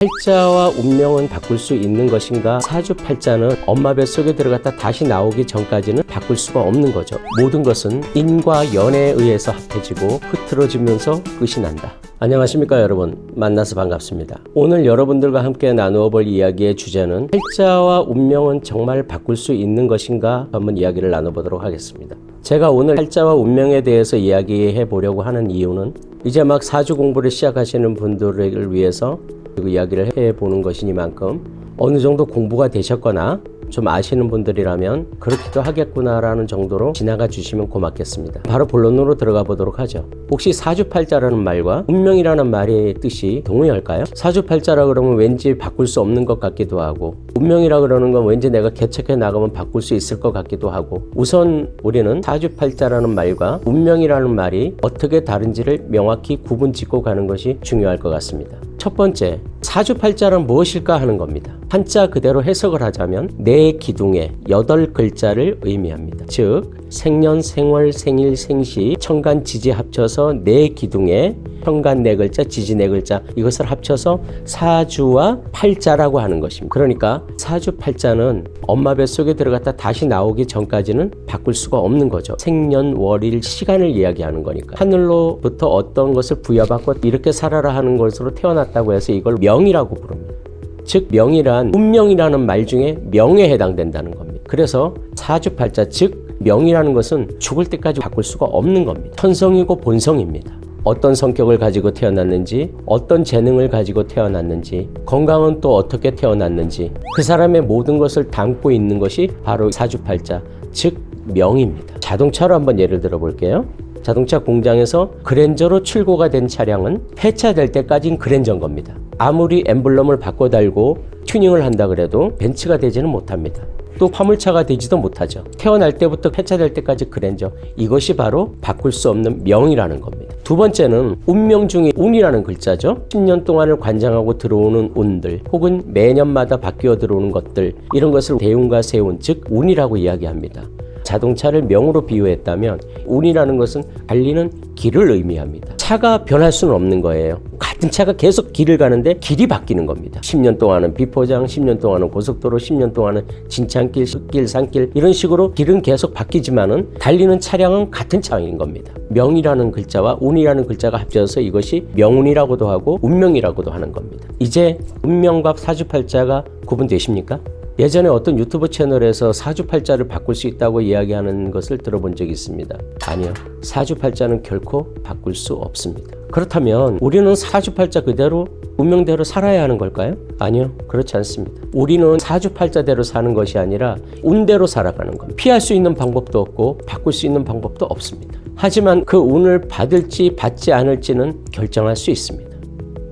팔자와 운명은 바꿀 수 있는 것인가? 사주팔자는 엄마 뱃속에 들어갔다 다시 나오기 전까지는 바꿀 수가 없는 거죠. 모든 것은 인과 연에 의해서 합해지고 흐트러지면서 끝이 난다. 안녕하십니까 여러분, 만나서 반갑습니다. 오늘 여러분들과 함께 나누어 볼 이야기의 주제는 팔자와 운명은 정말 바꿀 수 있는 것인가? 한번 이야기를 나눠보도록 하겠습니다. 제가 오늘 팔자와 운명에 대해서 이야기해 보려고 하는 이유는 이제 막 사주 공부를 시작하시는 분들을 위해서 그 이야기를 해보는 것이니만큼 어느 정도 공부가 되셨거나 좀 아시는 분들이라면 그렇기도 하겠구나라는 정도로 지나가 주시면 고맙겠습니다. 바로 본론으로 들어가 보도록 하죠. 혹시 사주팔자라는 말과 운명이라는 말의 뜻이 동의할까요? 사주팔자라 그러면 왠지 바꿀 수 없는 것 같기도 하고, 운명이라 그러는 건 왠지 내가 개척해 나가면 바꿀 수 있을 것 같기도 하고, 우선 우리는 사주팔자라는 말과 운명이라는 말이 어떻게 다른지를 명확히 구분 짓고 가는 것이 중요할 것 같습니다. 첫 번째, 사주팔자는 무엇일까 하는 겁니다. 한자 그대로 해석을 하자면 네 기둥의 8글자를 의미합니다. 즉 생년, 생월, 생일, 생시, 천간, 지지 합쳐서 네 기둥의 천간 네 글자, 지지 네 글자, 이것을 합쳐서 사주와 팔자라고 하는 것입니다. 그러니까 사주팔자는 엄마 뱃속에 들어갔다 다시 나오기 전까지는 바꿀 수가 없는 거죠. 생년, 월일, 시간을 이야기하는 거니까. 하늘로부터 어떤 것을 부여받고 이렇게 살아라 하는 것으로 태어났다고 해서 이걸 명이라고 부릅니다. 즉 명이란 운명이라는 말 중에 명에 해당된다는 겁니다. 그래서 사주팔자, 즉 명이라는 것은 죽을 때까지 바꿀 수가 없는 겁니다. 천성이고 본성입니다. 어떤 성격을 가지고 태어났는지, 어떤 재능을 가지고 태어났는지, 건강은 또 어떻게 태어났는지, 그 사람의 모든 것을 담고 있는 것이 바로 사주팔자, 즉 명입니다. 자동차로 한번 예를 들어 볼게요. 자동차 공장에서 그랜저로 출고가 된 차량은 폐차될 때까지는 그랜저인 겁니다. 아무리 엠블럼을 바꿔 달고 튜닝을 한다 그래도 벤츠가 되지는 못합니다. 또 화물차가 되지도 못하죠. 태어날 때부터 폐차될 때까지 그랜저, 이것이 바로 바꿀 수 없는 명이라는 겁니다. 두 번째는 운명 중에 운이라는 글자죠. 10년 동안을 관장하고 들어오는 운들, 혹은 매년마다 바뀌어 들어오는 것들, 이런 것을 대운과 세운, 즉 운이라고 이야기합니다. 자동차를 명으로 비유했다면 운이라는 것은 달리는 길을 의미합니다. 차가 변할 수는 없는 거예요. 같은 차가 계속 길을 가는데 길이 바뀌는 겁니다. 10년 동안은 비포장, 10년 동안은 고속도로, 10년 동안은 진창길, 숲길, 산길, 이런 식으로 길은 계속 바뀌지만은 달리는 차량은 같은 차량인 겁니다. 명이라는 글자와 운이라는 글자가 합쳐서 이것이 명운이라고도 하고 운명이라고도 하는 겁니다. 이제 운명과 사주팔자가 구분되십니까? 예전에 어떤 유튜브 채널에서 사주팔자를 바꿀 수 있다고 이야기하는 것을 들어본 적이 있습니다. 아니요. 사주팔자는 결코 바꿀 수 없습니다. 그렇다면 우리는 사주팔자 그대로 운명대로 살아야 하는 걸까요? 아니요. 그렇지 않습니다. 우리는 사주팔자대로 사는 것이 아니라 운대로 살아가는 겁니다. 피할 수 있는 방법도 없고 바꿀 수 있는 방법도 없습니다. 하지만 그 운을 받을지 받지 않을지는 결정할 수 있습니다.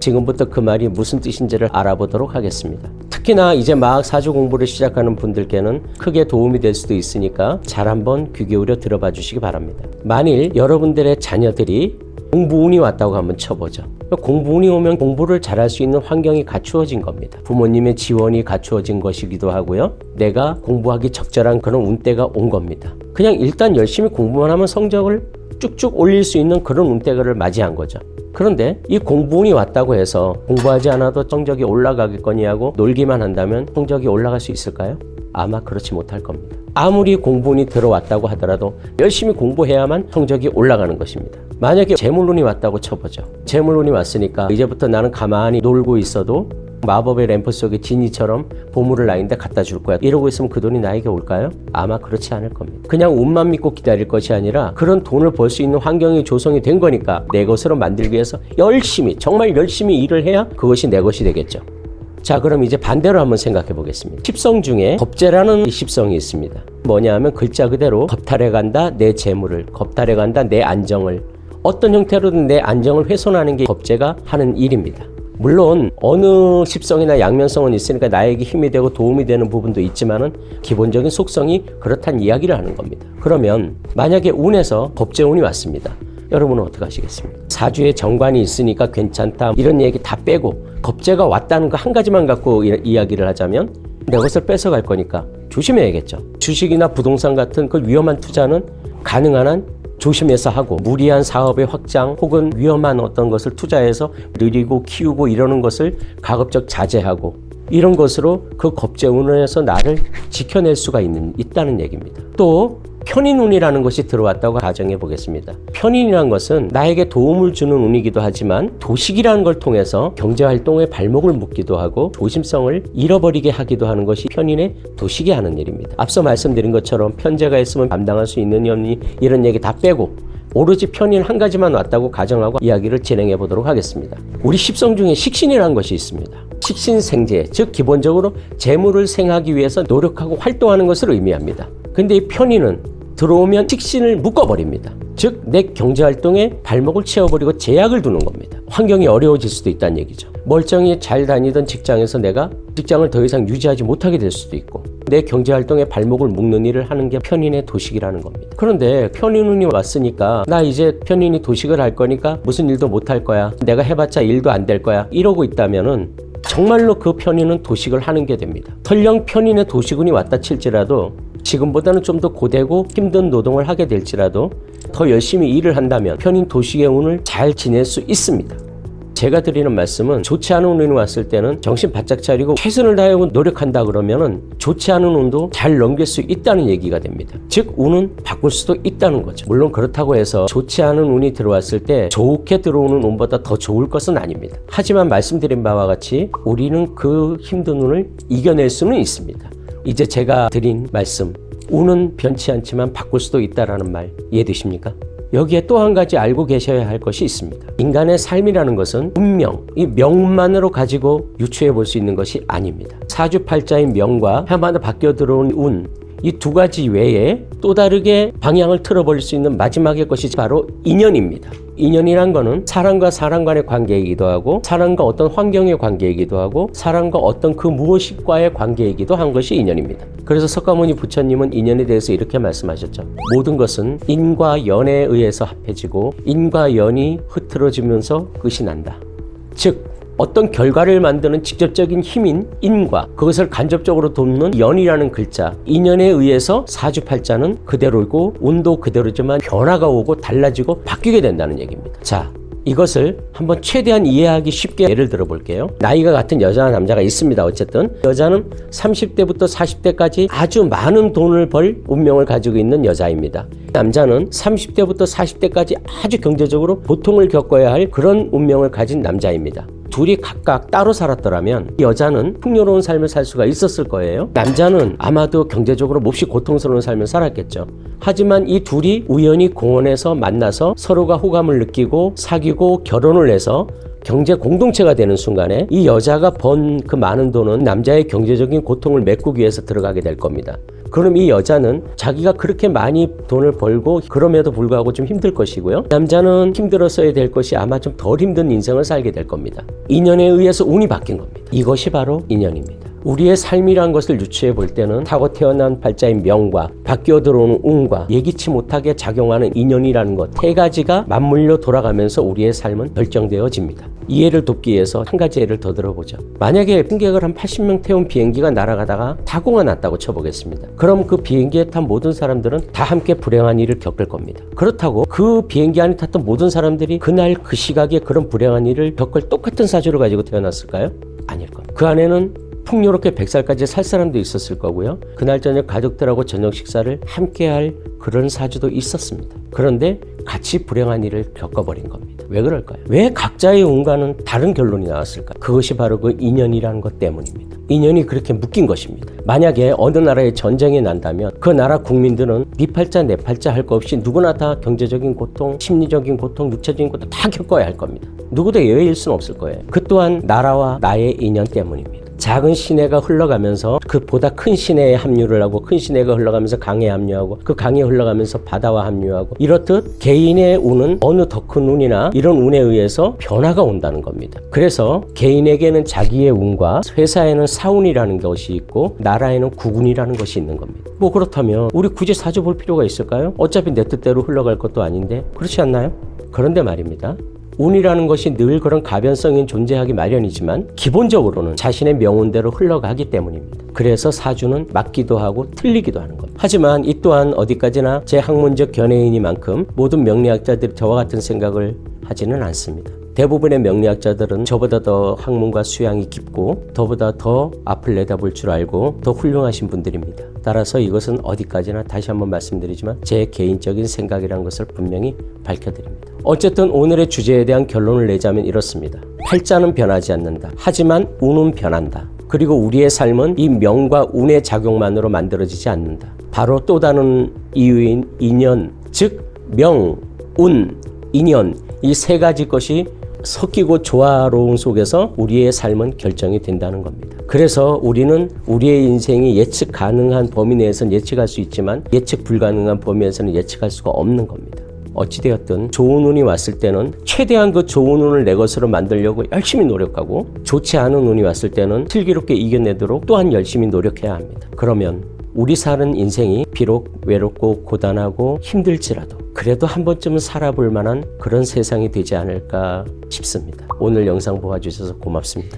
지금부터 그 말이 무슨 뜻인지를 알아보도록 하겠습니다. 특히나 이제 막 사주 공부를 시작하는 분들께는 크게 도움이 될 수도 있으니까 잘 한번 귀 기울여 들어봐 주시기 바랍니다. 만일 여러분들의 자녀들이 공부운이 왔다고 한번 쳐보죠. 공부운이 오면 공부를 잘할 수 있는 환경이 갖추어진 겁니다. 부모님의 지원이 갖추어진 것이기도 하고요. 내가 공부하기 적절한 그런 운때가 온 겁니다. 그냥 일단 열심히 공부만 하면 성적을 쭉쭉 올릴 수 있는 그런 운때를 맞이한 거죠. 그런데 이 공부운이 왔다고 해서 공부하지 않아도 성적이 올라가겠거니 하고 놀기만 한다면 성적이 올라갈 수 있을까요? 아마 그렇지 못할 겁니다. 아무리 공부운이 들어왔다고 하더라도 열심히 공부해야만 성적이 올라가는 것입니다. 만약에 재물운이 왔다고 쳐보죠. 재물운이 왔으니까 이제부터 나는 가만히 놀고 있어도 마법의 램프 속에 지니처럼 보물을 나인데 갖다 줄 거야, 이러고 있으면 그 돈이 나에게 올까요? 아마 그렇지 않을 겁니다. 그냥 운만 믿고 기다릴 것이 아니라 그런 돈을 벌 수 있는 환경이 조성이 된 거니까 내 것으로 만들기 위해서 열심히, 정말 열심히 일을 해야 그것이 내 것이 되겠죠. 자, 그럼 이제 반대로 한번 생각해 보겠습니다. 십성 중에 겁재라는 십성이 있습니다. 뭐냐 하면 글자 그대로 겁탈해 간다 내 재물을, 겁탈해 간다 내 안정을, 어떤 형태로든 내 안정을 훼손하는 게 겁재가 하는 일입니다. 물론 어느 십성이나 양면성은 있으니까 나에게 힘이 되고 도움이 되는 부분도 있지만은 기본적인 속성이 그렇다는 이야기를 하는 겁니다. 그러면 만약에 운에서 겁재운이 왔습니다. 여러분은 어떻게 하시겠습니까? 사주에 정관이 있으니까 괜찮다, 이런 얘기 다 빼고 겁재가 왔다는 거 한 가지만 갖고 이야기를 하자면 내 것을 뺏어갈 거니까 조심해야겠죠. 주식이나 부동산 같은 그 위험한 투자는 가능한 한 조심해서 하고 무리한 사업의 확장 혹은 위험한 어떤 것을 투자해서 늘리고 키우고 이러는 것을 가급적 자제하고 이런 것으로 그 겁재운에서 나를 지켜낼 수가 있다는 얘기입니다. 또 편인운이라는 것이 들어왔다고 가정해 보겠습니다. 편인이라는 것은 나에게 도움을 주는 운이기도 하지만 도식이라는 걸 통해서 경제활동에 발목을 묶기도 하고 조심성을 잃어버리게 하기도 하는 것이 편인의 도식이 하는 일입니다. 앞서 말씀드린 것처럼 편재가 있으면 감당할 수 있는 연이 이런 얘기 다 빼고 오로지 편인 한 가지만 왔다고 가정하고 이야기를 진행해 보도록 하겠습니다. 우리 십성 중에 식신이라는 것이 있습니다. 식신생재, 즉 기본적으로 재물을 생하기 위해서 노력하고 활동하는 것을 의미합니다. 근데 이 편인은 들어오면 식신을 묶어버립니다. 즉 내 경제활동에 발목을 채워버리고 제약을 두는 겁니다. 환경이 어려워질 수도 있다는 얘기죠. 멀쩡히 잘 다니던 직장에서 내가 직장을 더 이상 유지하지 못하게 될 수도 있고 내 경제활동에 발목을 묶는 일을 하는 게 편인의 도식이라는 겁니다. 그런데 편인운이 왔으니까 나 이제 편인이 도식을 할 거니까 무슨 일도 못 할 거야. 내가 해봤자 일도 안 될 거야. 이러고 있다면은 정말로 그 편인은 도식을 하는 게 됩니다. 설령 편인의 도식운이 왔다 칠지라도 지금보다는 좀 더 고되고 힘든 노동을 하게 될지라도 더 열심히 일을 한다면 편인 도식의 운을 잘 지낼 수 있습니다. 제가 드리는 말씀은 좋지 않은 운이 왔을 때는 정신 바짝 차리고 최선을 다해 노력한다 그러면은 좋지 않은 운도 잘 넘길 수 있다는 얘기가 됩니다. 즉 운은 바꿀 수도 있다는 거죠. 물론 그렇다고 해서 좋지 않은 운이 들어왔을 때 좋게 들어오는 운보다 더 좋을 것은 아닙니다. 하지만 말씀드린 바와 같이 우리는 그 힘든 운을 이겨낼 수는 있습니다. 이제 제가 드린 말씀, 운은 변치 않지만 바꿀 수도 있다라는 말 이해되십니까? 여기에 또 한 가지 알고 계셔야 할 것이 있습니다. 인간의 삶이라는 것은 운명, 이 명만으로 가지고 유추해 볼 수 있는 것이 아닙니다. 사주팔자인 명과 해마다 바뀌어 들어온 운, 이 두 가지 외에 또 다르게 방향을 틀어버릴 수 있는 마지막의 것이 바로 인연입니다. 인연이란 거는 사람과 사람 간의 관계이기도 하고 사람과 어떤 환경의 관계이기도 하고 사람과 어떤 그 무엇과의 관계이기도 한 것이 인연입니다. 그래서 석가모니 부처님은 인연에 대해서 이렇게 말씀하셨죠. 모든 것은 인과 연에 의해서 합해지고 인과 연이 흐트러지면서 끝이 난다. 즉 어떤 결과를 만드는 직접적인 힘인 인과 그것을 간접적으로 돕는 연이라는 글자, 인연에 의해서 사주팔자는 그대로이고 운도 그대로지만 변화가 오고 달라지고 바뀌게 된다는 얘기입니다. 자, 이것을 한번 최대한 이해하기 쉽게 예를 들어 볼게요. 나이가 같은 여자와 남자가 있습니다. 어쨌든 여자는 30대부터 40대까지 아주 많은 돈을 벌 운명을 가지고 있는 여자입니다. 남자는 30대부터 40대까지 아주 경제적으로 고통을 겪어야 할 그런 운명을 가진 남자입니다. 둘이 각각 따로 살았더라면 여자는 풍요로운 삶을 살 수가 있었을 거예요. 남자는 아마도 경제적으로 몹시 고통스러운 삶을 살았겠죠. 하지만 이 둘이 우연히 공원에서 만나서 서로가 호감을 느끼고 사귀고 결혼을 해서 경제 공동체가 되는 순간에 이 여자가 번 그 많은 돈은 남자의 경제적인 고통을 메꾸기 위해서 들어가게 될 겁니다. 그럼 이 여자는 자기가 그렇게 많이 돈을 벌고 그럼에도 불구하고 좀 힘들 것이고요. 남자는 힘들었어야 될 것이 아마 좀 덜 힘든 인생을 살게 될 겁니다. 인연에 의해서 운이 바뀐 겁니다. 이것이 바로 인연입니다. 우리의 삶이란 것을 유추해 볼 때는 타고 태어난 팔자인 명과 바뀌어 들어오는 운과 예기치 못하게 작용하는 인연이라는 것 세 가지가 맞물려 돌아가면서 우리의 삶은 결정되어집니다. 이해를 돕기 위해서 한 가지 예를 더 들어보죠. 만약에 승객을 한 80명 태운 비행기가 날아가다가 사고가 났다고 쳐보겠습니다. 그럼 그 비행기에 탄 모든 사람들은 다 함께 불행한 일을 겪을 겁니다. 그렇다고 그 비행기 안에 탔던 모든 사람들이 그날 그 시각에 그런 불행한 일을 겪을 똑같은 사주를 가지고 태어났을까요? 아닐 겁니다. 그 안에는 풍요롭게 100살까지 살 사람도 있었을 거고요. 그날 저녁 가족들하고 저녁 식사를 함께 할 그런 사주도 있었습니다. 그런데 같이 불행한 일을 겪어버린 겁니다. 왜 그럴까요? 왜 각자의 운과는 다른 결론이 나왔을까요? 그것이 바로 그 인연이라는 것 때문입니다. 인연이 그렇게 묶인 것입니다. 만약에 어느 나라에 전쟁이 난다면 그 나라 국민들은 네 팔자 내 팔자 할 거 없이 누구나 다 경제적인 고통, 심리적인 고통, 육체적인 고통 다 겪어야 할 겁니다. 누구도 예외일 수는 없을 거예요. 그 또한 나라와 나의 인연 때문입니다. 작은 시내가 흘러가면서 그 보다 큰 시내에 합류를 하고 큰 시내가 흘러가면서 강에 합류하고 그 강에 흘러가면서 바다와 합류하고 이렇듯 개인의 운은 어느 더 큰 운이나 이런 운에 의해서 변화가 온다는 겁니다. 그래서 개인에게는 자기의 운과 회사에는 사운이라는 것이 있고 나라에는 국운이라는 것이 있는 겁니다. 뭐 그렇다면 우리 굳이 사주 볼 필요가 있을까요? 어차피 내 뜻대로 흘러갈 것도 아닌데 그렇지 않나요? 그런데 말입니다. 운이라는 것이 늘 그런 가변성이 존재하기 마련이지만 기본적으로는 자신의 명운대로 흘러가기 때문입니다. 그래서 사주는 맞기도 하고 틀리기도 하는 겁니다. 하지만 이 또한 어디까지나 제 학문적 견해이니만큼 모든 명리학자들이 저와 같은 생각을 하지는 않습니다. 대부분의 명리학자들은 저보다 더 학문과 수양이 깊고 저보다 더 앞을 내다볼 줄 알고 더 훌륭하신 분들입니다. 따라서 이것은 어디까지나 다시 한번 말씀드리지만 제 개인적인 생각이라는 것을 분명히 밝혀드립니다. 어쨌든 오늘의 주제에 대한 결론을 내자면 이렇습니다. 팔자는 변하지 않는다. 하지만 운은 변한다. 그리고 우리의 삶은 이 명과 운의 작용만으로 만들어지지 않는다. 바로 또 다른 이유인 인연, 즉 명, 운, 인연 이 세 가지 것이 섞이고 조화로움 속에서 우리의 삶은 결정이 된다는 겁니다. 그래서 우리는 우리의 인생이 예측 가능한 범위 내에서는 예측할 수 있지만 예측 불가능한 범위에서는 예측할 수가 없는 겁니다. 어찌되었든 좋은 운이 왔을 때는 최대한 그 좋은 운을 내 것으로 만들려고 열심히 노력하고 좋지 않은 운이 왔을 때는 슬기롭게 이겨내도록 또한 열심히 노력해야 합니다. 그러면 우리 사는 인생이 비록 외롭고 고단하고 힘들지라도 그래도 한 번쯤은 살아볼 만한 그런 세상이 되지 않을까 싶습니다. 오늘 영상 보아주셔서 고맙습니다.